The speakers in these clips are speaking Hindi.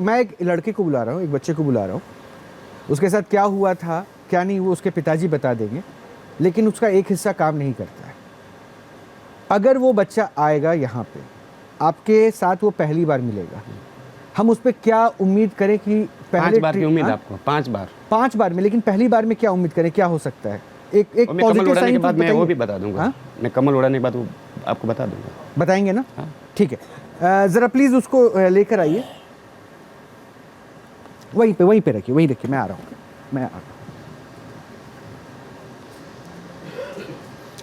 मैं एक लड़के को बुला रहा हूँ, एक बच्चे को बुला रहा हूँ, उसके साथ क्या हुआ था क्या नहीं वो उसके पिताजी बता देंगे, लेकिन उसका एक हिस्सा काम नहीं करता है। अगर वो बच्चा आएगा यहाँ पे, आपके साथ वो पहली बार मिलेगा, हम उस पर क्या उम्मीद करें कि पहले 5 बार की उम्मीद आपको? 5 बार में, लेकिन पहली बार में क्या उम्मीद करें, क्या हो सकता है? एक पॉजिटिव साइन के बाद मैं वो भी बता दूंगा। हाँ? मैं कमल उड़ाने के बाद वो आपको बता दूंगा। बताएंगे ना? हाँ? ठीक है, ज़रा प्लीज़ उसको लेकर आइए, वहीं पे रखिए, वहीं रखिए, मैं आ रहा हूँ।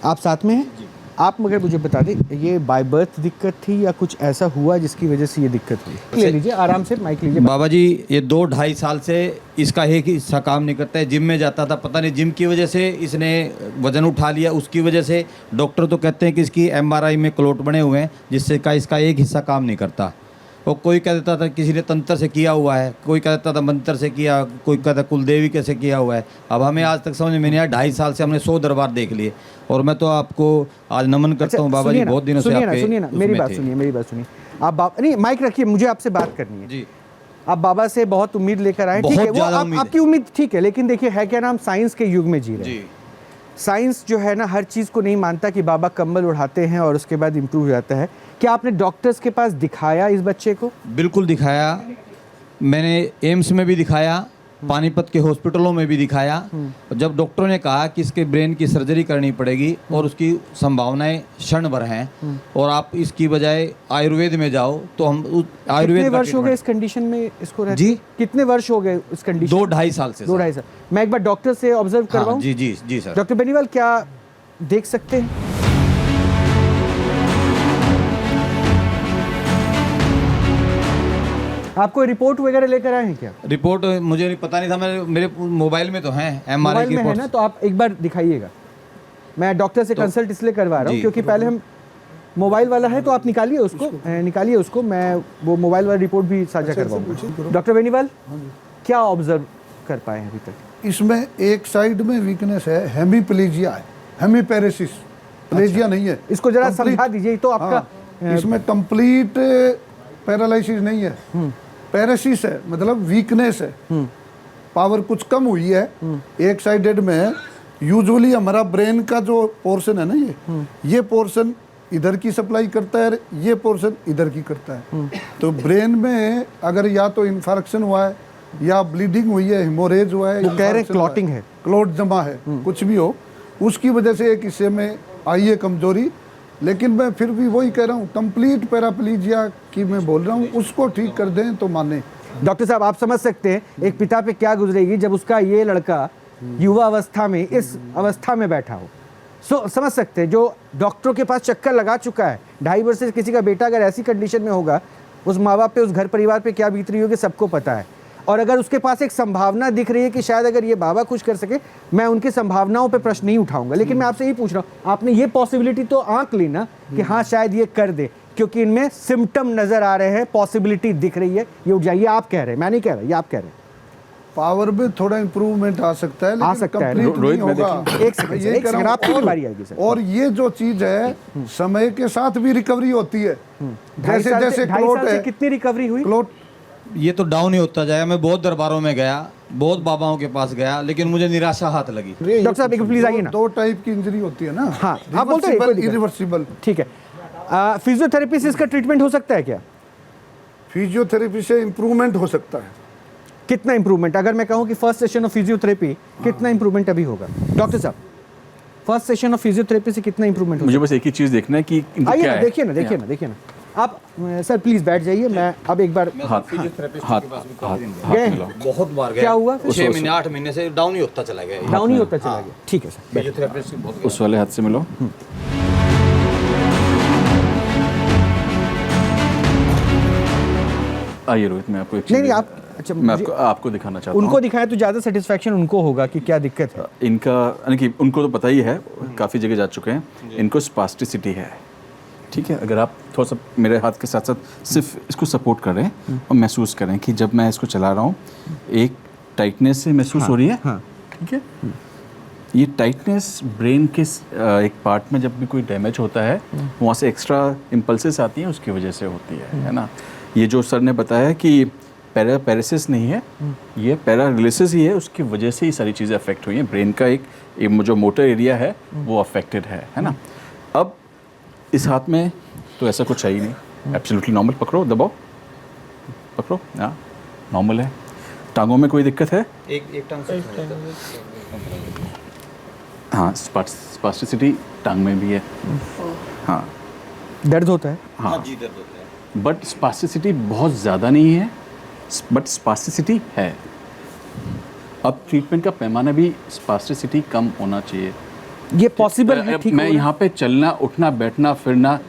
आप साथ में हैं? आप मगर मुझे बता दें, ये बाय बर्थ दिक्कत थी या कुछ ऐसा हुआ जिसकी वजह से ये दिक्कत हुई? ले लीजिए, आराम से माइक लीजिए। बाबा जी, ये 2-2.5 साल से इसका एक हिस्सा काम नहीं करता है। जिम में जाता था, पता नहीं जिम की वजह से इसने वजन उठा लिया, उसकी वजह से डॉक्टर तो कहते हैं कि इसकी MRI में क्लोट बने हुए हैं, जिससे का इसका एक हिस्सा काम नहीं करता। और कोई कह देता था किसी ने तंत्र से किया हुआ है, कोई कह देता था मंत्र से किया, कोई कहता कुलदेवी कैसे किया हुआ है। अब हमें आज तक समझ में नहीं आया। 2.5 साल से हमने 100 दरबार देख लिए, और मैं तो आपको आज नमन करता हूँ बाबा जी, बहुत दिनों से आपके सुनिए ना, मेरी बात सुनिए। आप नहीं, माइक रखिए, मुझे आपसे बात करनी है जी। आप बाबा से बहुत उम्मीद लेकर आए, ठीक है, वो आपकी उम्मीद ठीक है, लेकिन देखिए है क्या ना, हम साइंस के युग में जी रहे हैं। साइंस जो है ना, हर चीज़ को नहीं मानता कि बाबा कंबल उड़ाते हैं और उसके बाद इम्प्रूव हो जाता है। क्या आपने डॉक्टर्स के पास दिखाया इस बच्चे को? बिल्कुल दिखाया, मैंने एम्स में भी दिखाया, पानीपत के हॉस्पिटलों में भी दिखाया। जब डॉक्टरों ने कहा कि इसके ब्रेन की सर्जरी करनी पड़ेगी और उसकी संभावनाएं क्षण भर हैं, और आप इसकी बजाय आयुर्वेद में जाओ, तो हम आयुर्वेद। कितने वर्ष हो गए इस कंडीशन में इसको रहते? जी, कितने वर्ष हो गए इस कंडीशन? 2-2.5 साल से। 2-2.5 साल। मैं एक बार डॉक्टर से ऑब्जर्व करवाऊं? जी जी जी सर। डॉक्टर बेनीवाल, क्या देख सकते हैं? आपको रिपोर्ट वगैरह लेकर आए हैं क्या? रिपोर्ट मुझे नहीं पता नहीं था, मेरे मोबाइल में तो है, MRI की है ना, तो आप एक बार दिखाइएगा। मैं डॉक्टर से कंसल्ट इसलिए करवा रहा हूँ क्योंकि पहले हम मोबाइल वाला है, तो आप निकालिए उसको, मैं वो मोबाइल वाला रिपोर्ट भी साझा करवाऊंगा। डॉक्टर बेनीवाल, क्या ऑब्जर्व कर पाए हैं अभी तक? इसमें एक साइड में वीकनेस है, हेमीप्लेजिया है, हेमीपैरेसिस, प्लेजिया नहीं है। इसको जरा समझा दीजिए तो आपका। इसमें कंप्लीट पैरालिसिस नहीं है, पैरेसिस है, मतलब वीकनेस है, पावर कुछ कम हुई है, एक साइडेड में है। यूजुअली हमारा ब्रेन का जो पोर्शन है ना, ये पोर्शन इधर की सप्लाई करता है, ये पोर्शन इधर की करता है। तो ब्रेन में अगर या तो इन्फेक्शन हुआ है या ब्लीडिंग हुई है, हेमोरेज हुआ है, कह रहे क्लॉटिंग है, क्लॉट जमा है, कुछ भी हो, उसकी वजह से एक हिस्से में आई है कमजोरी। लेकिन मैं फिर भी वही कह रहा हूँ, कंप्लीट पैराप्लीजिया की मैं बोल रहा हूँ, उसको ठीक कर दें तो माने। डॉक्टर साहब, आप समझ सकते हैं एक पिता पे क्या गुजरेगी जब उसका ये लड़का युवा अवस्था में इस अवस्था में बैठा हो। समझ सकते हैं, जो डॉक्टरों के पास चक्कर लगा चुका है, 2.5 वर्ष से किसी का बेटा अगर ऐसी कंडीशन में होगा, उस माँ बाप पे, उस घर परिवार पे क्या बीत रही होगी सबको पता है। और अगर उसके पास एक संभावना दिख रही है कि शायद अगर ये बाबा कुछ कर सके, मैं उनकी संभावनाओं पे प्रश्न नहीं उठाऊंगा, लेकिन मैं आपसे यही पूछ रहा हूँ, आपने ये पॉसिबिलिटी तो आंक ली ना कि हाँ शायद ये कर दे, क्योंकि इनमें सिम्टम नजर आ रहे हैं, पॉसिबिलिटी दिख रही है, ये उठ जाइए। आप कह रहे हैं, मैं नहीं कह रहा, ये आप कह रहे हैं। पावर में थोड़ा इंप्रूवमेंट आ सकता है, लेकिन कंप्लीट नहीं होगा। एक सेकंड, आपकी बारी आएगी सर। और ये जो चीज है, समय के साथ भी रिकवरी होती है। जैसे जैसे क्लोट है, कितनी रिकवरी हुई? क्लोट ये तो डाउन ही होता जाएगा। मैं बहुत दरबारों में गया, बहुत बाबाओं के पास गया, लेकिन मुझे निराशा हाथ लगी। डॉक्टर साहब एक प्लीज आइए ना। 2 टाइप की इंजरी होती है ना। हाँ, आप बोलते हैं इरिवर्सिबल। ठीक है, फिजियोथेरेपी से इसका ट्रीटमेंट हो सकता है क्या? फिजियोथेरेपी से इंप्रूवमेंट हो सकता है। कितना इंप्रूवमेंट? अगर मैं कहूँ कि फर्स्ट सेशन ऑफ फिजियोथेरेपी, कितना इंप्रूवमेंट अभी होगा? डॉक्टर साहब, फर्स्ट सेशन ऑफ फिजियोथेरेपी से कितना इंप्रूवमेंट होगा? मुझे बस एक ही चीज देखना है कि आइए ना, देखिए ना। आप सर प्लीज बैठ जाइए, मैं अब एक बार हाथ मिलाओ। बहुत बार गया। क्या हुआ? 6 महीने 8 महीने से डाउन ही होता चला गया। डाउन ही होता चला गया। ठीक है सर, उस वाले हाथ से मिलो। आइए रोहित, मैं आपको एक नहीं आप, अच्छा मैं आपको दिखाना चाहता हूँ। उनको दिखाया तो ज़्यादा सेटिस्फेक्शन उनको होगा कि क्या दिक्कत है इनका, यानी कि उनको तो पता ही है, काफ़ी जगह जा चुके हैं। इनको स्पास्टिसिटी है, ठीक है। अगर आप थोड़ा सा मेरे हाथ के साथ साथ सिर्फ इसको सपोर्ट कर रहे हैं और महसूस करें कि जब मैं इसको चला रहा हूँ एक टाइटनेस से महसूस हो रही है, ठीक है। ये टाइटनेस ब्रेन के एक पार्ट में जब भी कोई डैमेज होता है, वहाँ से एक्स्ट्रा इम्पल्सेस आती हैं, उसकी वजह से होती है ना। ये जो सर ने बताया कि पैरालिसिस नहीं है, ये पैरालिसिस ही है, उसकी वजह से ही सारी चीज़ें अफेक्ट हुई हैं। ब्रेन का एक जो मोटर एरिया है वो अफेक्टेड है ना। अब इस हाथ में तो ऐसा कुछ है ही नहीं, एब्सोल्युटली नॉर्मल। पकड़ो, दबाओ, पकड़ो, हाँ नॉर्मल है। टांगों में कोई दिक्कत है? एक टांग से हाँ, स्पास्टिसिटी टांग में भी है। हाँ दर्द होता है? हाँ जी दर्द होता है। बट स्पास्टिसिटी बहुत ज़्यादा नहीं है, बट स्पास्टिसिटी है। अब ट्रीटमेंट का पैमाना भी स्पास्टिसिटी कम होना चाहिए। ये पॉसिबल है? ठीक मैं यहाँ पे चलना, उठना, बैठना, फिरना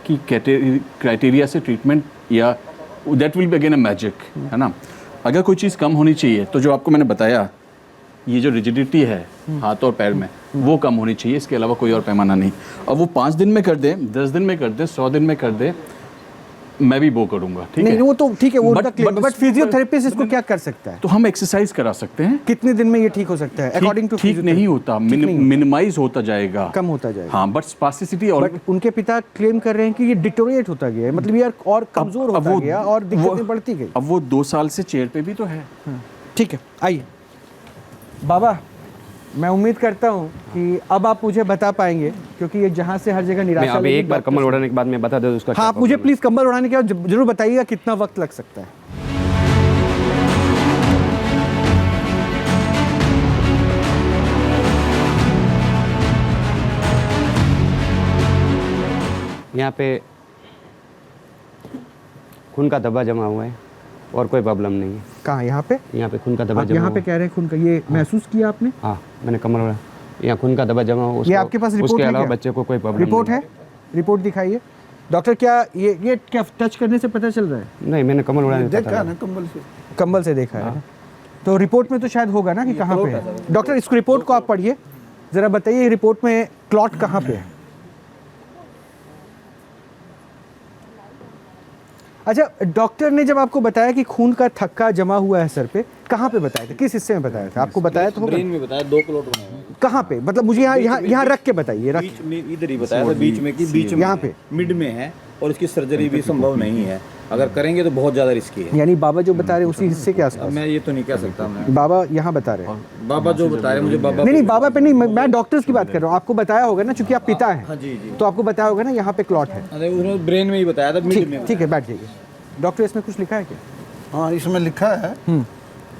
की क्राइटेरिया से ट्रीटमेंट, या that will be again a magic, है ना। अगर कोई चीज़ कम होनी चाहिए तो जो आपको मैंने बताया, ये जो रिजिडिटी है हाथ और पैर में, वो कम होनी चाहिए, इसके अलावा कोई और पैमाना नहीं। अब वो 5 दिन में कर दे, 10 दिन में कर दे, 100 दिन में कर दे, मैं भी वो करूँगा, ठीक नहीं है। वो तो ठीक है, वो उनका But- क्लेम, but बट इसको- फिजियोथेरेपिस्ट इसको क्या कर सकता है? तो हम एक्सरसाइज करा सकते हैं। कितने दिन में ये ठीक हो सकता है अकॉर्डिंग टू? ठीक नहीं होता, मिनिमाइज होता जाएगा, कम होता जाएगा। हाँ, बट स्पास्टिसिटी और बट उनके पिता क्लेम कर रहे हैं कि ये डिटोरिएट होता गया है, मतलब ये और कमजोर अब होता वो- गया और दिक्कतें बढ़ती गई। अब वो 2 साल से चेयर पे भी तो है। ठीक है, आइए बाबा, मैं उम्मीद करता हूँ कि अब आप मुझे बता पाएंगे, क्योंकि ये जहाँ से हर जगह मैं निराशा अभी लगी, एक बार डॉक्टर कमल से- उड़ाने के बाद मैं बता दूँ उसका हाँ, क्या आप मुझे problem है। प्लीज कम्बल उड़ाने के बाद जरूर बताइएगा कितना वक्त लग सकता है। यहाँ पे खून का धब्बा जमा हुआ है और कोई प्रॉब्लम नहीं है। कहाँ? यहाँ पे? यहाँ पे खून का धब्बा आप जमा यहाँ हुआ पे है। कह रहे हैं खून का, ये महसूस किया आपने? हाँ, मैंने कमल उड़ा, यहाँ खून का धब्बा जमा हुआ, ये उसको- आपके पास रिपोर्ट उसके है अलावा क्या? बच्चे को कोई प्रॉब्लम रिपोर्ट है? रिपोर्ट दिखाइए डॉक्टर। क्या ये क्या टच करने से पता चल रहा है? नहीं, मैंने कमल उड़ाने देखा है ना कंबल से। कंबल से देखा है ना? तो रिपोर्ट में तो शायद होगा ना कि कहाँ पे है। डॉक्टर इस रिपोर्ट को आप पढ़िए, जरा बताइए रिपोर्ट में क्लॉट कहाँ पे है। अच्छा, डॉक्टर ने जब आपको बताया कि खून का थक्का जमा हुआ है सर पे, कहाँ पे बताया था, किस हिस्से में बताया था आपको? बताया तो होगा। ब्रेन में बताया 2 क्लॉट बने हुए हैं। कहाँ पे, मतलब मुझे यहाँ रख के बताइए, रख बीच में इधर ही बताया था, बीच में कि बीच में यहाँ पे मिड में है, और इसकी सर्जरी भी संभव नहीं है। अगर करेंगे तो बहुत ज़्यादा रिस्की है। यानी बाबा जो बता रहे हैं उसी हिस्से के अब आसपास? मैं ये तो नहीं कह सकता। मैं बाबा यहाँ बता रहे हैं। बाबा जो बता रहे हैं, मुझे बाबा नहीं बाबा पे नहीं, मैं डॉक्टर्स की बात कर रहा हूँ। आपको बताया होगा ना, चूंकि आप पिता हैं। हाँ जी जी। तो आपको बताया होगा ना यहाँ पे क्लॉट है। अरे उन्होंने ब्रेन में ही बताया था, मिड में। ठीक है, बैठ जाइए। डॉक्टर इसमें कुछ लिखा है क्या? हाँ, इसमें लिखा है,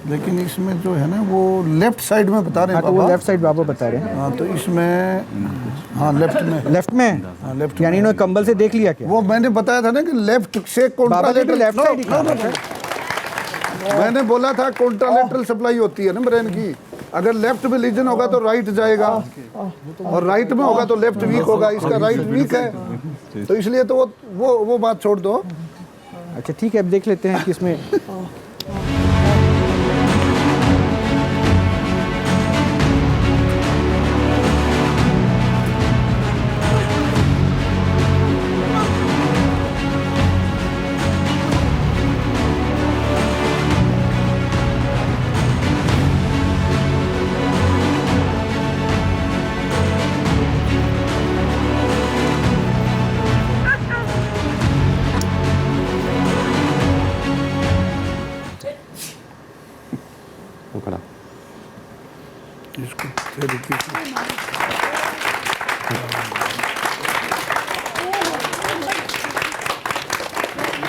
लेकिन इसमें जो है ना वो लेफ्ट साइड में बता रहे हाँ, हैं तो वो बाबा। लेफ्ट साइड बाबा बता रहे हैं। हाँ, तो इसमें हाँ लेफ्ट में। लेफ्ट में? हाँ, लेफ्ट यानी इन्होंने कंबल से देख लिया क्या? वो मैंने बताया था ना कि लेफ्ट से बाबा ने भी लेफ्ट साइड ही कहा था। मैंने बोला था कॉन्ट्रालेटरल सप्लाई होती है ना ब्रेन की। अगर लेफ्ट में लीजन होगा तो राइट जाएगा, और राइट में होगा तो लेफ्ट वीक होगा। इसका राइट वीक है, तो इसलिए तो वो बात छोड़ दो। अच्छा ठीक है, अब देख लेते हैं कि इसमें वो खड़ा। इसको थेरेपी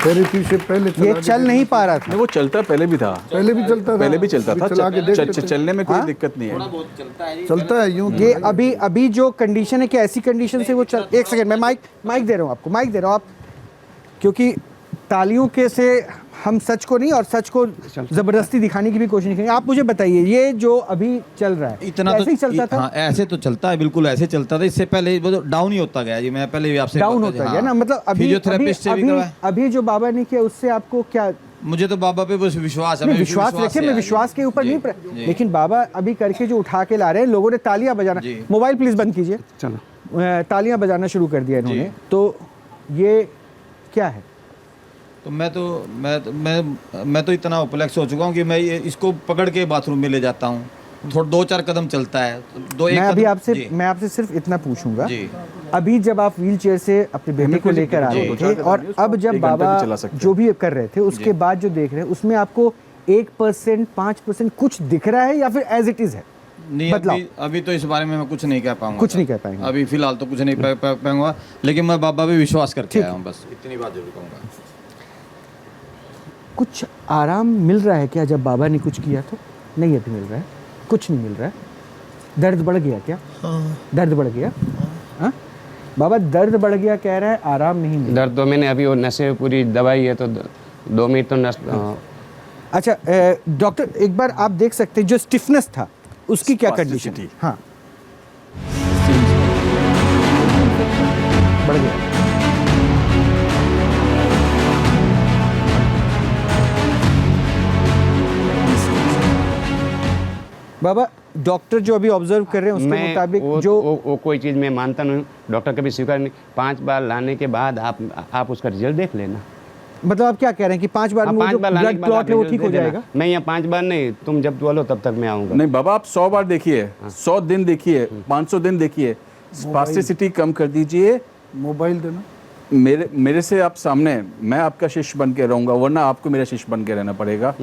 थेरेपी से पहले ये चल नहीं पा रहा था। नहीं, वो चलता पहले भी था, पहले भी चलता था। पहले भी चलता था। चला के देख लेते हैं। चलने में कोई हाँ? दिक्कत नहीं है। चलता है यूं। ये अभी जो कंडीशन है, कि ऐसी कंडीशन से वो चल। एक सेकंड, मैं माइक दे रहा हूँ आपको, माइक दे रहा हूँ आप, क्योंकि तालियों के से हम सच को नहीं और सच को जबरदस्ती दिखाने की भी कोशिश नहीं करेंगे। आप मुझे बताइए, ये जो अभी चल रहा है इतना ऐसे ही चलता था? हाँ, ऐसे तो चलता है, बिल्कुल ऐसे चलता था। इससे पहले वो तो डाउन ही होता गया। ये मैं पहले भी आपसे डाउन बता- होता गया हाँ। ना, मतलब अभी फिजियोथेरेपिस्ट से भी करवाया। अभी जो बाबा ने किया उससे आपको क्या? मुझे तो बाबा पे बस विश्वास है। मैं मैं विश्वास से रखे, मैं आया। विश्वास के ऊपर जी, नहीं जी। लेकिन बाबा अभी करके जो उठा के ला रहे हैं, लोगों ने तालियां बजाना। जी। मोबाइल प्लीज बंद कीजिए। चलो, तालियां बजाना शुरू कर दिया इन्होंने। तो ये क्या है? तो मैं तो इतना उपलक्ष हो चुका हूँ कि मैं ये इसको पकड़ के बाथरूम में ले जाता हूँ। थोड़ा 2-4 कदम चलता है। मैं अभी आपसे सिर्फ इतना पूछूंगा, जी। अभी जब आप व्हील चेयर से अपने बेटे को लेकर आ रहे थे और अब जब बाबा जो भी कर रहे थे उसके बाद जो देख रहे हैं उसमें आपको 1%, 5% कुछ दिख रहा है या फिर एज इट इज है? नहीं अभी तो इस बारे में मैं कुछ नहीं कह पाऊंगा। कुछ नहीं कह पाएंगे अभी फिलहाल तो कुछ नहीं पाऊंगा, लेकिन मैं बाबा पे विश्वास करके आया हूँ, बस इतनी बात जरूर कहूँगा। कुछ आराम मिल रहा है क्या जब बाबा ने कुछ किया तो? नहीं अभी मिल रहा है, कुछ नहीं मिल रहा है। दर्द बढ़ गया क्या? दर्द बढ़ गया? हाँ बाबा दर्द बढ़ गया कह रहा है, आराम नहीं मिल रहा। दर्द तो मैंने अभी वो नशे पूरी दवाई है तो 2 मिनट तो नस अच्छा डॉक्टर एक बार आप देख सकते हैं जो स्टिफनेस था उसकी क्या कंडीशन? Spasticity. हाँ बढ़ गया। बाबा डॉक्टर जो अभी ऑब्जर्व कर रहे हैं उसके मैं मुताबिक वो, जो वो कोई चीज़ मैं मानता नहीं, डॉक्टर कभी स्वीकार नहीं। 5 बार लाने के बाद आप उसका रिजल्ट देख लेना। मतलब आप क्या कह रहे हैं कि 5 बार में वो जो लाने ब्लड के बाद क्लॉट है वो आप ठीक हो result दे देना। जाएगा? मैं यहाँ 5 बार नहीं, तुम जब बोलो तब तक मैं आऊँगा। नहीं बाबा आप 100 बार देखिए, 100 दिन देखिए, 500 दिन देखिए, स्पास्टिसिटी कम कर दीजिए। मोबाइल देना। मेरे से आप सामने, मैं आपका शिष्य बन के रहूंगा, वरना आपको मेरा शिष्य बन के रहना पड़ेगा।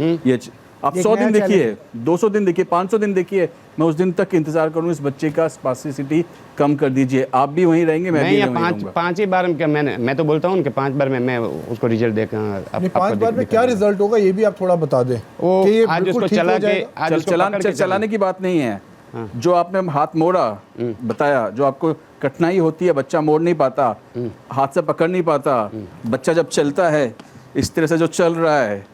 आप 100 दिन देखिए, 200 दिन देखिए, 500 दिन देखिए, मैं उस दिन तक इंतजार करूँ इस बच्चे का स्पास्टिसिटी कम कर दीजिए। आप भी वहीं रहेंगे, मैं भी यहाँ वहीं रहूंगा। 5 ही बार क्या मैं तो बोलता हूँ कि 5 बार में मैं उसको रिजल्ट देखा। 5 बार में क्या रिजल्ट होगा ये भी आप थोड़ा बता दें वो कि ये आज बिल्कुल उसको ठीक चला हो के जाएगा। आज उसको पकड़ के चलाने की बात नहीं है। जो आपने हाथ मोड़ा बताया, जो आपको कठिनाई होती है, बच्चा मोड़ नहीं पाता, हाथ से पकड़ नहीं पाता, बच्चा जब चलता है इस तरह से जो चल रहा है,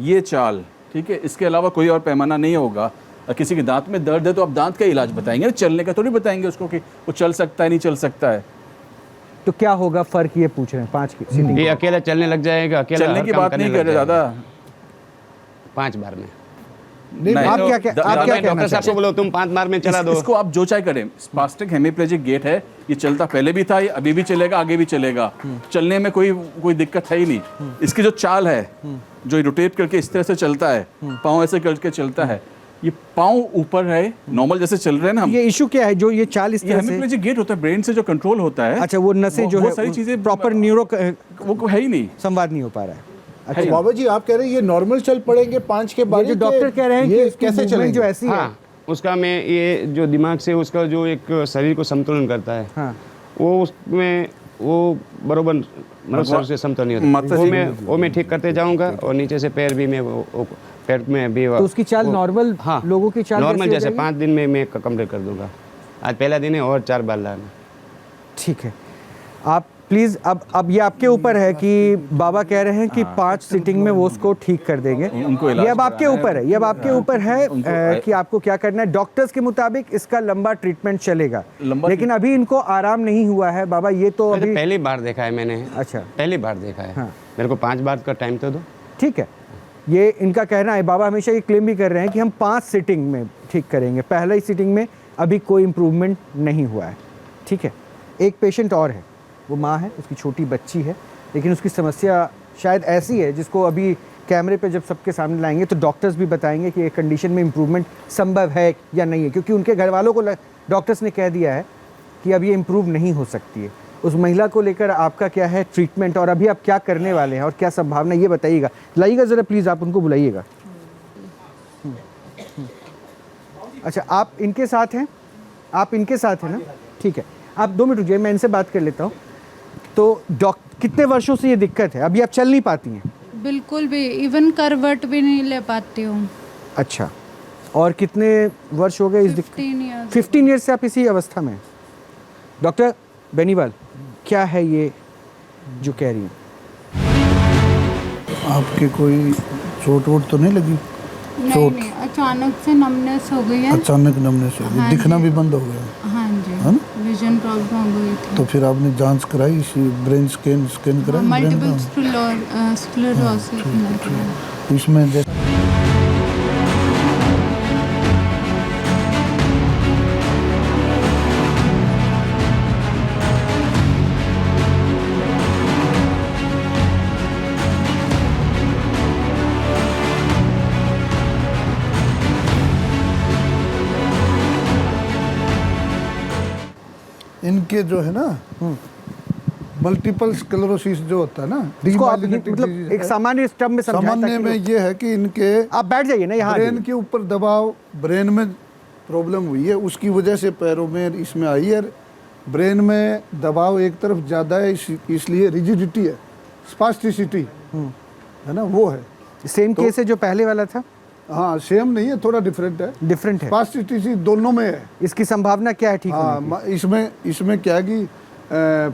ये चाल, ठीक है, इसके अलावा कोई और पैमाना नहीं होगा। और किसी के दांत में दर्द है तो आप दांत का इलाज बताएंगे, चलने का थोड़ी बताएंगे उसको कि वो चल सकता है नहीं चल सकता है। तो क्या होगा फर्क, ये पूछ रहे हैं 5 की सीटिंग। ये अकेला चलने लग जाएगा, अकेला चलने हर की काम बात करने नहीं लग कर रहे जाएगा। दादा। 5 बार में नहीं, आप तो क्या कहना डॉक्टर साहब चाहते को बोलो तुम 5 बार में चला दो। इसको आप जो चाहे करें। स्पास्टिक हेमिप्लेजिक गेट है, ये चलता पहले भी था, ये अभी भी चलेगा, आगे भी चलेगा। चलने में कोई दिक्कत है ही नहीं। इसकी जो चाल है, जो रोटेट करके इस तरह से चलता है, पाँव ऐसे करके चलता है, ये पाँव ऊपर है, नॉर्मल जैसे चल रहे हैं ना हम। ये इशू क्या है जो ये चाल इस ये तरह से? हेमिप्लेजिक गेट होता है, ब्रेन से जो कंट्रोल होता है। अच्छा वो नसें जो वो है सारी चीजें प्रॉपर न्यूरो वो है ही नहीं। संवाद नहीं हो पा रहा है। तो बाबा जी आप कह रहे हैं ये नॉर्मल चल पड़ेंगे 5 के बाद? ये जो डॉक्टर कह रहे हैं कि ये इसकी कैसे movement चलेंगे? जो ऐसी है, हाँ उसका मैं ये जो दिमाग से उसका जो एक शरीर को संतुलन करता है, हाँ वो उसमें वो बरोबर मतलब शरीर से समतुलन नहीं होता। मतलब वो मैं ठीक करते जाऊंगा और नीचे से पैर भी मैं वो पैर में भी तो उसकी चाल नॉर्मल हाँ लोगों की चाल नॉर्मल कैसी हो जैसे जाएगी? 5 दिन में मैं कंप्लीट कर दूंगा। आज पहला दिन है और 4 बार लाना। ठीक है आप प्लीज़ अब ये आपके ऊपर है कि बाबा कह रहे हैं कि 5 सीटिंग में वो उसको ठीक कर देंगे। उनको इलाज ये अब आपके ऊपर है, ये अब आपके ऊपर है कि आपको क्या करना है। डॉक्टर्स के मुताबिक इसका लंबा ट्रीटमेंट चलेगा, लेकिन अभी इनको आराम नहीं हुआ है बाबा। ये तो अभी पहली बार देखा है मैंने। अच्छा पहली बार देखा है। हाँ। मेरे को 5 बार का टाइम तो दो। ठीक है, ये इनका कहना है। बाबा हमेशा ये क्लेम भी कर रहे हैं कि हम 5 सीटिंग में ठीक करेंगे। पहला ही सीटिंग में अभी कोई इम्प्रूवमेंट नहीं हुआ है। ठीक है, एक पेशेंट और है, वो माँ है, उसकी छोटी बच्ची है, लेकिन उसकी समस्या शायद ऐसी है जिसको अभी कैमरे पे जब सबके सामने लाएंगे तो डॉक्टर्स भी बताएंगे कि एक कंडीशन में इम्प्रूवमेंट संभव है या नहीं है, क्योंकि उनके घर वालों को डॉक्टर्स ने कह दिया है कि अब ये इम्प्रूव नहीं हो सकती है। उस महिला को लेकर आपका क्या है ट्रीटमेंट और अभी आप क्या करने वाले हैं और क्या संभावना, ये बताइएगा। लाइएगा ज़रा प्लीज़, आप उनको बुलाइएगा। अच्छा आप इनके साथ हैं, आप इनके साथ हैं ना? ठीक है, आप 2 मिनट रुकिए, मैं इनसे बात कर लेता हूँ। तो कितने वर्षों से ये दिक्कत है? अभी आप चल नहीं पाती हैं? बिल्कुल भी, इवन करवट भी नहीं ले पाती हूँ। अच्छा, और कितने वर्ष हो गए इस 15 ईयर्स से आप इसी अवस्था में हैं? डॉक्टर बेनीवाल, क्या है ये जो कह रही हैं? आपके कोई चोट वोट तो नहीं लगी? नहीं, अचानक से नमनेस हो गई है। अचानक नमने से हाँ दिखना जी। भी बंद हो गया हाँ जी, है ना? विजन प्रॉब्लम हो गई थी। तो फिर आपने जांच कराई, ब्रेन स्कैन कराई? मल्टीपल स्क्लेरोसिस तो इसमें इनके जो है ना मल्टीपल स्क्लेरोसिस जो होता है ना, इसको आप demyelinating मतलब disease एक है। सामान्य टर्म में समझाएं सामान्य ताकि में लोग- ये है कि इनके आप बैठ जाइए ना यहाँ ब्रेन के ऊपर दबाव, ब्रेन में प्रॉब्लम हुई है, उसकी वजह से पैरों में इसमें आई है। ब्रेन में दबाव एक तरफ ज़्यादा है, इसलिए रिजिडिटी है, स्पास्टिसिटी है ना, वो है। सेम केस है जो पहले वाला था, हाँ सेम नहीं है, थोड़ा डिफरेंट है। डिफरेंट है। स्पास्टिसिटी दोनों में है। इसकी संभावना क्या है ठीक होने की? हाँ इसमें क्या है कि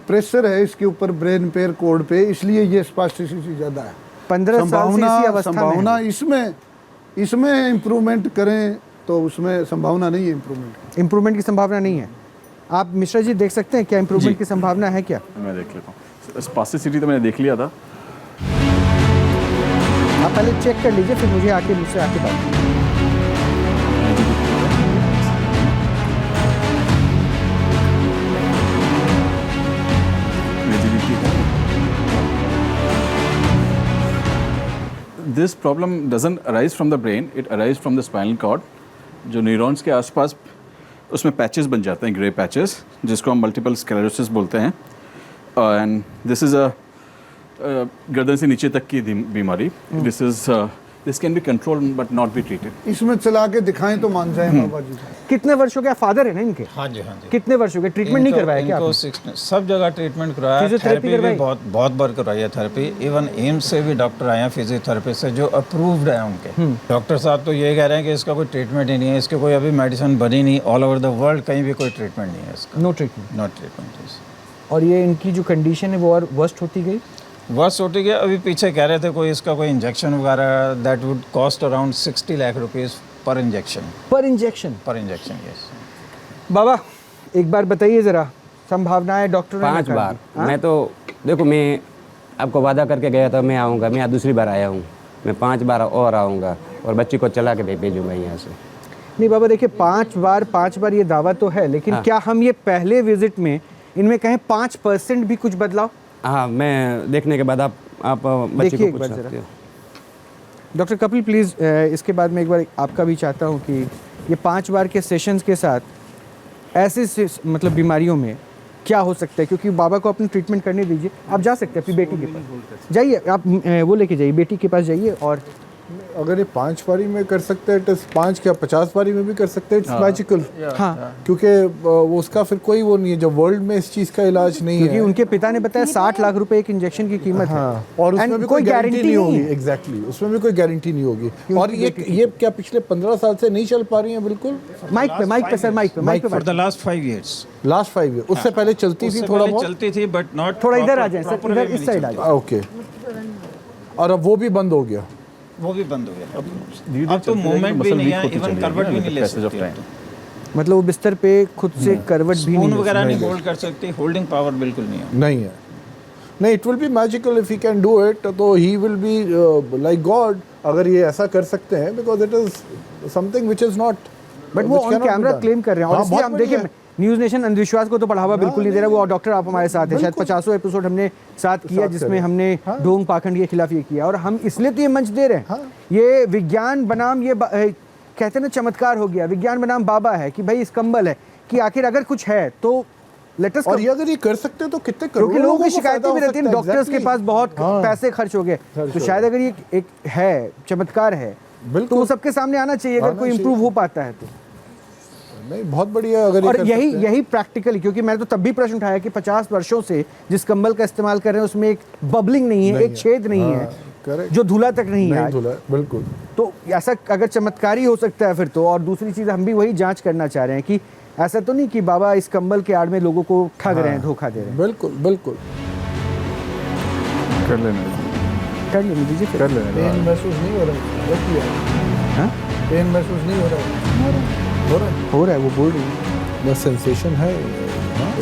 प्रेशर है इसके ऊपर ब्रेन पेयर कोड पे, इसलिए ये स्पास्टिसिटी ज़्यादा है। 15 साल से इसी अवस्था में संभावना है। इसमें इम्प्रूवमेंट करें तो उसमें संभावना नहीं है इम्प्रूवमेंट। इम्प्रूवमेंट की संभावना नहीं है। आप मिश्रा जी देख सकते हैं क्या इम्प्रूवमेंट की संभावना है क्या? मैं देख लेता हूँ। स्पास्टिसिटी तो मैंने देख लिया था। आप पहले चेक कर लीजिए, फिर मुझे मुझसे आके बात कीजिए। This problem doesn't arise from the brain, it arises from the spinal cord. जो न्यूरॉन्स के आसपास उसमें पैचेस बन जाते हैं, ग्रे पैचेस, जिसको हम मल्टीपल स्क्लेरोसिस बोलते हैं। एंड दिस इज़ अ गर्दन से नीचे तक की बीमारी। This can be control but not be treated. इसमें चला के दिखाएं तो मान जाए बाबा जी। कितने वर्षों के फादर है ना इनके? हाँ जी, हाँ जी। कितने वर्षों के ट्रीटमेंट नहीं करवाया क्या इनको आपने? सब जगह ट्रीटमेंट करवाया, फिजियोथेरेपी थेरेपी भी करवाई? बहुत बार करवाई है थेरेपी। इवन एम्स से भी डॉक्टर आए हैं फिजियोथेरेपिस्ट से जो अप्रूव्ड है उनके। डॉक्टर साहब तो ये कह रहे हैं कि इसका कोई ट्रीटमेंट ही नहीं है, इसके कोई अभी मेडिसिन बनी नहीं, ऑल ओवर द वर्ल्ड कहीं भी कोई ट्रीटमेंट नहीं है इसका। No treatment. Not treatment. और ये इनकी जो कंडीशन है वो और वर्स्ट होती गई? बस होती गया। अभी पीछे कह रहे थे कोई इसका कोई इंजेक्शन वगैरह that would cost around 60 lakh rupees पर इंजेक्शन। पर इंजेक्शन? यस। बाबा एक बार बताइए जरा संभावनाएं डॉक्टर ने 5 बता बार दी। हाँ? मैं तो देखो, मैं आपको वादा करके गया था मैं आऊँगा, मैं आज दूसरी बार आया हूँ, मैं 5 बार और आऊँगा और बच्ची को चला के भेजूँगा यहाँ से। नहीं बाबा देखिए 5 बार ये दावा तो है, लेकिन हाँ। क्या हम ये पहले विजिट में इनमें कहें 5% भी कुछ बदलाव? हाँ, मैं देखने के बाद आप बच्ची देखिए को एक पूछ बार सकते जरा। हो। डॉक्टर कपिल प्लीज़ इसके बाद में एक बार आपका भी चाहता हूँ कि ये 5 बार के सेशंस के साथ ऐसे मतलब बीमारियों में क्या हो सकता है, क्योंकि बाबा को अपनी ट्रीटमेंट करने दीजिए। आप जा सकते हैं अपनी बेटी के पास जाइए, आप वो लेके जाइए, बेटी के पास जाइए। और अगर ये 5 बारी में कर सकते हैं, 5 क्या 50 बारी में भी कर सकते हैं, इट्स मैजिकल। हाँ, क्योंकि वो उसका फिर कोई वो नहीं है, जब वर्ल्ड में इस चीज़ का इलाज नहीं क्योंकि है। उनके पिता ने बताया 60 लाख रुपए एक इंजेक्शन की कीमत है। और उसमें And भी कोई गारंटी नहीं होगी। है। एग्जैक्टली, उसमें भी कोई गारंटी नहीं होगी। और ये क्या पिछले 15 साल से नहीं चल पा रही हैं? बिल्कुल माइक पे सर, माइक पे for the last 5 years। Last 5 year. उससे पहले चलती थी थोड़ा बहुत। चलती थी बट नॉट। थोड़ा इधर आ जाए सर, इधर इस साइड आ जाए। ओके, और अब वो भी बंद हो गया। वो भी बंद हो गया। धीरे-धीरे अब तो चलते मूवमेंट जाएंगे, भी muscle नहीं weak है, होती इवन चली करवट भी जाएगी नहीं ले passage of सकती। time। मतलब वो बिस्तर पे खुद से करवट भी स्पून नहीं वगैरह ले नहीं होल्ड कर सकती, होल्डिंग पावर बिल्कुल नहीं है। नहीं है, नहीं। It will be magical if he can do it, तो he will be like God अगर ये ऐसा कर सकते हैं, because it is something which is not. But वो ऑन कैमरा क्लेम कर रहे हैं। और इसलिए हम देखिए न्यूज़ नेशन अंधविश्वास को तो बढ़ावा बिल्कुल नहीं दे रहा। वो डॉक्टर आप हमारे साथ हैं, शायद 50 एपिसोड हमने साथ किया जिसमें हमने ढोंग पाखंड के खिलाफ ये किया, और हम इसलिए तो ये मंच दे रहे हैं। ये विज्ञान बनाम ये कहते हैं ना चमत्कार हो गया, विज्ञान बनाम बाबा है कि भाई इस कंबल है कि आखिर अगर कुछ है तो लेटेस्ट। और ये अगर ये कर सकते हैं तो कितने क्योंकि करोड़ों लोगों की को शिकायतें फायदा भी हो रहती हैं सकता है। डॉक्टर्स के Exactly। पास बहुत पैसे खर्च हो गए, तो शायद अगर ये एक है चमत्कार है तो वो सबके सामने आना चाहिए अगर कोई इम्प्रूव हो पाता है तो। नहीं, बहुत बढ़िया अगर ये और कर सकते हैं। यही प्रैक्टिकली, क्योंकि मैंने तो तब भी प्रश्न उठाया कि 50 वर्षों से जिस कंबल का इस्तेमाल कर रहे हैं उसमें एक बबलिंग नहीं है, एक छेद नहीं है, correct। जो धुला तक नहीं है। धुला, बिल्कुल। तो ऐसा अगर चमत्कारी हो सकता है फिर तो। और दूसरी चीज़ हम भी वही जांच करना चाह रहे हैं कि ऐसा तो नहीं कि बाबा इस कंबल के आड़ में लोगों को ठग रहे हैं, धोखा दे रहे हैं। बिल्कुल बिल्कुल। कर लेना, कर लेने दीजिए फिर। कर लेना। पेन महसूस नहीं हो रहा है? पेन महसूस नहीं हो रहा है? हो रहा है, वो बोल रही है बस सेंसेशन है।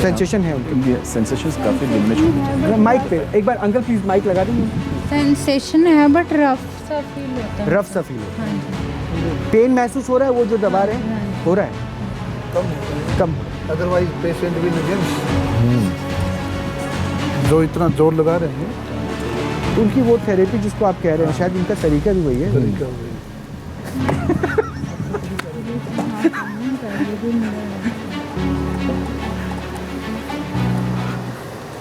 सेंसेशन है उनकी। ये सेंसेशंस काफ़ी दिन में छूट माइक पे एक बार अंकल प्लीज माइक लगा देंगे। सेंसेशन है बट रफ सा फील होता है। रफ सा फील हो, हाँ जी। पेन महसूस हो रहा है, वो जो दबा रहे हैं हो रहा है कम। अदरवाइज पेशेंट विल जो इतना जोर लगा रहे हैं उनकी वो थेरेपी जिसको आप कह रहे हैं, शायद उनका तरीका भी वही है। तरीका वही।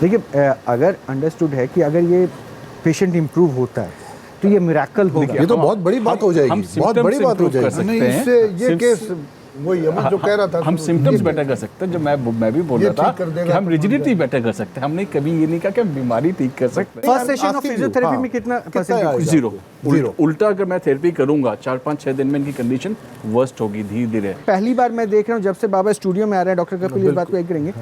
देखिए अगर अंडरस्टूड है कि अगर ये पेशेंट इम्प्रूव होता है तो ये मिराकल होगा। ये तो बहुत बड़ी बात हो जाएगी, बहुत बड़ी बात हो जाएगी। नहीं, इससे ये केस वही अमन जो कह रहा था, हम सिम्टम्स बेटर कर सकते हैं। जो मैं भी बोल ये रहा था ठीक कर देगा कि हम आपको रिजिडिटी बेटर कर सकते हैं। हमने कभी ये नहीं कहा कि हम बीमारी ठीक कर सकते हैं। First session of asking you, physiotherapy हाँ, में कितना कितना परसेंट? आएगा? जीरो। उल्टा अगर मैं थेरेपी करूंगा 4-5-6 दिन में इनकी कंडीशन वर्स्ट होगी धीरे धीरे। पहली बार मैं देख रहा हूँ जब से बाबा स्टूडियो में आ रहे हैं, डॉक्टर कपिल इस बात को एग्री करेंगे,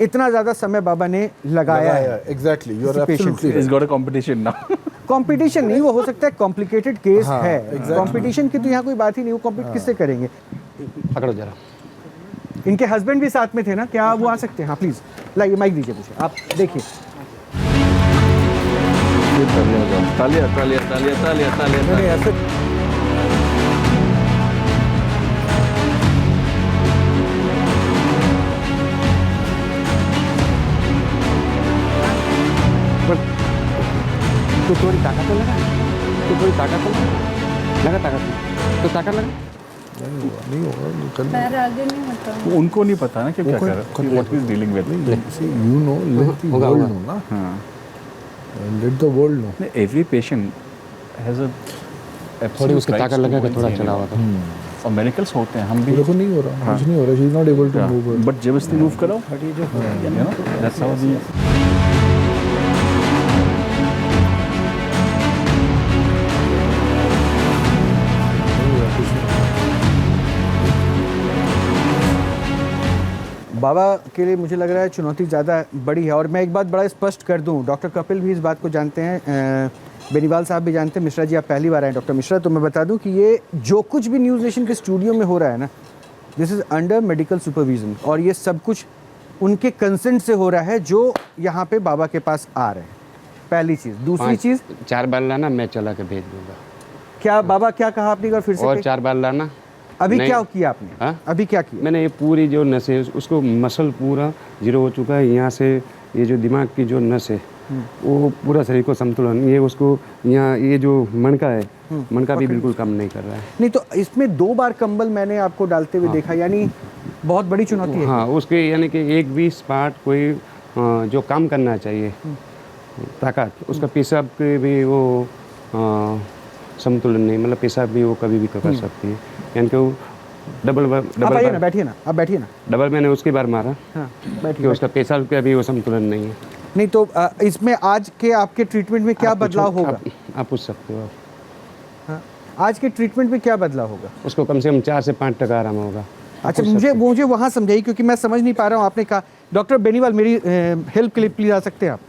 इतना ज्यादा समय बाबा ने लगाया है। एग्जैक्टली, यू आर किसी patient absolutely is got a competition now. Competition नहीं, वो हो सकता है कॉम्प्लिकेटेड केस हाँ, है। exactly. कंपटीशन की तो यहाँ कोई बात ही नहीं, वो कॉम्पीट किससे करेंगे? पकड़ो जरा। इनके हस्बैंड भी साथ में थे ना, क्या वो आ सकते हैं? हाँ प्लीज लाइए, माइक दीजिए मुझे, आप देखिए। तालियां तालियां तालियां तालियां तालियां। नहीं, ऐसे तो थोड़ी ताकत तो लगा, तो थोड़ी ताकत तो लगा ताकत, तो ताकत लगा। नहीं होगा। पैर आगे नहीं होता। उनको नहीं पता ना कि क्या कर रहा है, what is dealing with. You know, let the world know ना, let the world know. Every patient has a थोड़ी उसकी ताकत लगा के थोड़ा चला हुआ था। और मेडिकल्स होते हैं, हम भी देखो नहीं हो रहा, कुछ नहीं हो रहा, she is not able to move. But जबरदस्ती मूव करो, you know that's how we. बाबा के लिए मुझे लग रहा है चुनौती ज़्यादा बड़ी है। और मैं एक बात बड़ा स्पष्ट कर दूं, डॉक्टर कपिल भी इस बात को जानते हैं, बेनीवाल साहब भी जानते हैं। मिश्रा जी आप पहली बार आए डॉक्टर मिश्रा, तो मैं बता दूं कि ये जो कुछ भी न्यूज़ नेशन के स्टूडियो में हो रहा है ना, this is under medical supervision, और ये सब कुछ उनके कंसेंट से हो रहा है जो यहाँ पे बाबा के पास आ रहे हैं। पहली चीज़। दूसरी चीज़, 4 बार लाना, मैं चला के भेज दूंगा। क्या बाबा क्या कहा आपने, एक बार फिर से और कहिए। 4 बार लाना। अभी नहीं। क्या किया आपने? हाँ? अभी क्या किया? मैंने ये पूरी जो नस है उसको, मसल पूरा जीरो हो चुका है। यहाँ से ये जो दिमाग की जो नस है वो पूरा शरीर को संतुलन, ये उसको यहाँ ये जो मणका है, मणका भी बिल्कुल कम नहीं कर रहा है। नहीं तो इसमें 2 बार कंबल मैंने आपको डालते हुए देखा, यानी बहुत बड़ी चुनौती है। हाँ, उसके यानी कि एक भी स्पार्ट कोई जो काम करना चाहिए ताकत, उसका पेशाब के भी वो संतुलन नहीं, मतलब पेशाब भी वो कभी भी कर सकती है। यानी कि वो आप आइए ना, बैठिए ना, आप बैठिए ना। डबल मैंने उसकी बार मारा हाँ कि बैठिए। उसका पेशाब का भी वो संतुलन नहीं है। नहीं तो इसमें आज के आपके ट्रीटमेंट में क्या आप पूछो, बदलाव होगा? आप पूछ सकते हो। हाँ, आज के ट्रीटमेंट में क्या बदलाव होगा? उसको कम से कम 4 से 5% आराम होगा। अच्छा, मुझे वहाँ समझाइए, क्योंकि मैं समझ नहीं पा रहा हूँ। आपने कहा डॉक्टर बेनीवाल, मेरी हेल्प के लिए प्लीज आ सकते हैं आप?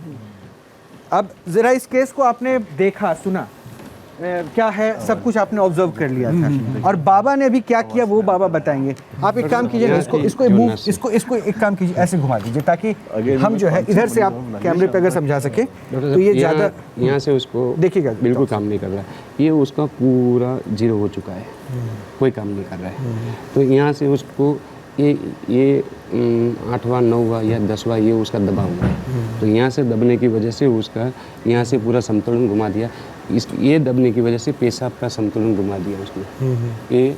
अब जरा इस केस को आपने देखा, सुना, क्या है, सब कुछ आपने ऑब्जर्व कर लिया था, और बाबा ने अभी क्या किया वो बाबा बताएंगे। आप एक काम कीजिए, इसको एक काम कीजिए, ऐसे घुमा दीजिए ताकि हम जो है इधर से आप कैमरे पे अगर समझा सके तो ये ज़्यादा यहाँ से उसको देखिएगा, बिल्कुल काम नहीं कर रहा है। ये उसका पूरा जीरो हो चुका है, कोई काम नहीं कर रहा है। तो यहाँ से उसको ये 8वां 9वां या 10वां ये उसका दबा हुआ है। तो यहाँ से दबने की वजह से उसका यहाँ से पूरा संतुलन घुमा दिया। ये दबने की वजह से पेशाब का संतुलन घुमा दिया उसने। ये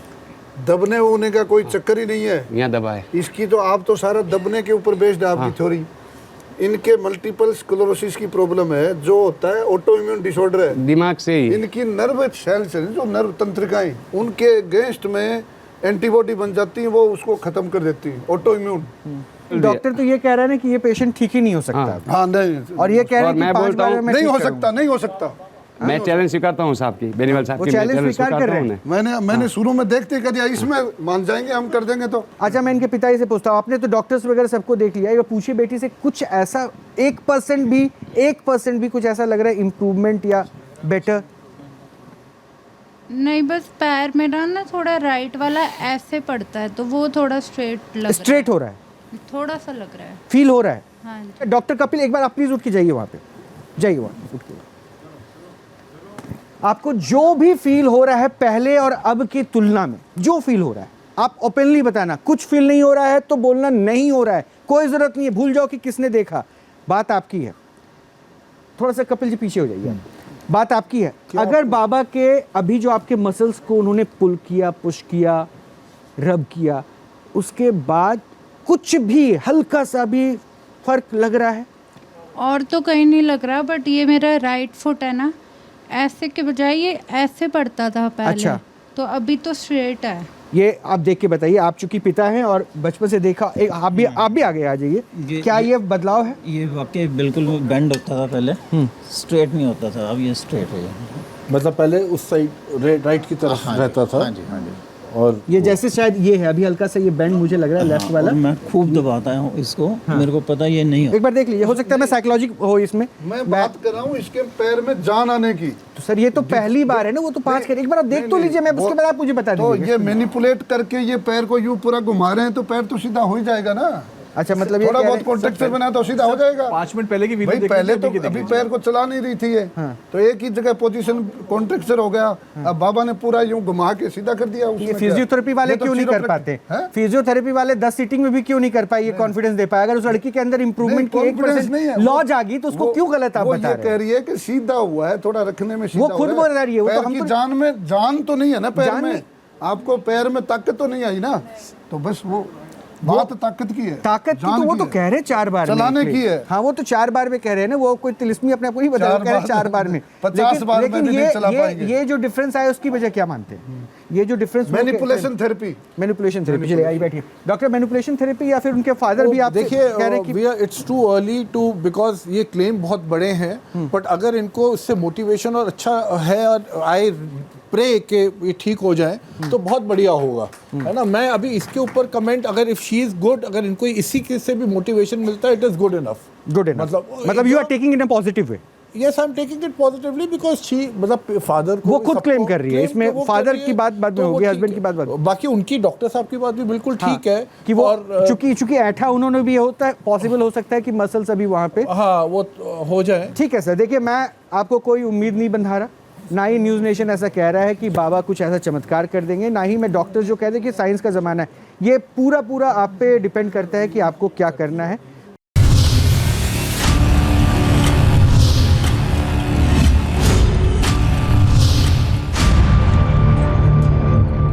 दबने होने का कोई चक्कर ही नहीं है, यहाँ दबा है। इसकी तो आप तो सारा दबने के ऊपर बेस्ड है आपकी थ्योरी। इनके मल्टीपल स्क्लेरोसिस की प्रॉब्लम है, जो होता है ऑटो इम्यून डिसऑर्डर है दिमाग से ही इनकी नर्व सेल्स हैं, जो नर्व तंत्रिकाएं, उनके अगेंस्ट में एंटीबॉडी बन जाती हैं, वो उसको खत्म कर देती हैं, ऑटो इम्यून। डॉक्टर तो ये कह रहे हैं कि ये पेशेंट ठीक ही नहीं हो सकता। हाँ नहीं, और ये कह रहे हैं और कि मैं 5 बोलता बार हूँ, में नहीं ठीक हो करूंगा। सकता, नहीं हो सकता। मैं चैलेंज स्वीकारता हूँ साहब की, बेनीवाल साहब वो की, मैं challenge चैलेंज स्वीकार कर स्वीकारता रहे हूँ हैं। मैंने शुरू में देखते कर दिया, इसमें मान जाएंगे, हम कर देंगे तो। अच्छा, मैं इनके पिताजी से पूछता हूँ, आपने तो डॉक्टर्स वगैरह सबको देख लिया, ये पूछिए बेटी से, कुछ ऐसा 1% भी कुछ ऐसा लग रहा है इम्प्रूवमेंट या बेटर? नहीं, बस पैर मेरा ना थोड़ा राइट वाला ऐसे पड़ता है, तो वो थोड़ा स्ट्रेट स्ट्रेट हो रहा है, थोड़ा सा लग रहा है। फील हो रहा है? हाँ जी। डॉक्टर कपिल, एक बार आप प्लीज उठ के जाइए, वहाँ पे जाइए, वहाँ उठ के। आपको जो भी फील हो रहा है पहले और अब की तुलना में, जो फील हो रहा है आप ओपनली बताना। कुछ फील नहीं हो रहा है तो बोलना नहीं हो रहा है, कोई जरूरत नहीं है, भूल जाओ कि किसने देखा, बात आपकी है। थोड़ा सा कपिल जी पीछे हो जाइए, बात आपकी है। अगर बाबा के अभी जो आपके मसल्स को उन्होंने पुल किया, पुश किया, रब किया, उसके बाद कुछ भी हल्का सा भी फर्क लग रहा है? और तो कहीं नहीं लग रहा, बट ये मेरा राइट फुट है ना, ऐसे के बजाय ये ऐसे पड़ता था पहले। अच्छा। तो अभी तो स्ट्रेट है। ये आप देख के बताइए, आप चूंकि पिता हैं और बचपन से देखा, एक आप भी आगे आ जाइए, क्या ये बदलाव है? ये वाकई बिल्कुल बेंड होता था पहले, स्ट्रेट नहीं होता था, अब ये स्ट्रेट है। मतलब पहले उस साइड राइट की तरफ रहता था। हाँ जी, हाँ जी। और ये जैसे शायद ये है, अभी हल्का सा ये बेंड मुझे लग रहा है लेफ्ट वाला। और मैं खूब दबाता हूँ इसको, मेरे को पता ये नहीं एक बार देख लीजिए, हो सकता है मैं साइकोलॉजी हो इसमें। मैं बात कर रहा हूँ इसके पैर में जान आने की। तो सर ये तो पहली बार है ना, वो तो 5 कर, एक बार आप देख तो लीजिए, मैं उसके बाद आप मुझे बता तो दीजिए। ये मैनिपुलेट करके ये पैर को यूं पूरा घुमा रहे हैं तो पैर तो सीधा हो ही जाएगा ना। अच्छा, मतलब ये थोड़ा कह बहुत रहे- कॉन्ट्रेक्चर बना तो सीधा हो जाएगा। 5 मिनट पहले की भाई वीडियो पहले तो अभी पैर को चला नहीं रही थी ये, तो एक ही जगह पोजीशन कॉन्ट्रेक्चर हो गया। अब बाबा ने पूरा यूं घुमा के सीधा कर दिया। ये फिजियोथेरेपी वाले क्यों नहीं कर पाते? फिजियोथेरेपी वाले 10 सीटिंग में भी क्यों नहीं कर पाए, ये कॉन्फिडेंस दे पाए? अगर उस लड़की के अंदर इंप्रूवमेंट की 1% लॉ जागी तो उसको क्यों गलत आप बता ये रहे कह हैं? रही है कि सीधा हुआ है, थोड़ा रखने में सीधा वो खुद हुआ बोल रही है, वो तो पैर हम की तो- जान में जान तो नहीं है ना पैर जान में, नहीं। आपको पैर में ताकत तो नहीं आई ना, तो बस वो बात ताकत की है। ताकत की जान तो वो तो है। कह रहे हैं 4 बार में चलाने की है। हाँ, वो तो 4 बार में कह रहे हैं ना, वो कोई तिलिस्मी अपने आप को ही बता रहे हैं, 4 बार में। 50 बार में भी नहीं चला पाएंगे। ये जो डिफरेंस आया उसकी वजह क्या मानते हैं? ये जो difference manipulation therapy. Manipulation therapy, चलिए आई बैठिए डॉक्टर। मैनिपुलेशन थेरेपी या फिर उनके फादर भी आप देखिए, कह रहे हैं कि it's too early to, because ये क्लेम बहुत बड़े हैं, बट अगर इनको इससे मोटिवेशन और अच्छा है और आई प्रे कि ये ठीक हो जाए तो बहुत बढ़िया होगा, है ना। मैं अभी इसके ऊपर कमेंट, अगर इफ शी इज गुड, अगर इनको इसी के से भी मोटिवेशन मिलता है, it is good enough. Good enough, मतलब you are taking in a positive way. Yes, I am taking it positively because she, मतलब फादर को वो खुद सबको claim कर रही है, claim इसमें तो वो father कर रही की है, बात बाद में तो वो होगी, ठीक husband की है। बात बाद। बाकी उनकी डॉक्टर साहब की बात भी बिल्कुल ठीक है कि वो और चूंकि ऐठा उन्होंने भी होता है, पॉसिबल हो सकता है कि मसल्स अभी वहाँ पे। हाँ, वो हो जाए। ठीक है सर, देखिए मैं आपको कोई उम्मीद नहीं बंधा रहा, ना ही न्यूज़ नेशन ऐसा कह रहा है कि बाबा कुछ ऐसा चमत्कार कर देंगे, ना ही मैं डॉक्टर्स जो कहते हैं कि साइंस का ज़माना है। ये पूरा आप पे डिपेंड करता है कि आपको क्या करना है।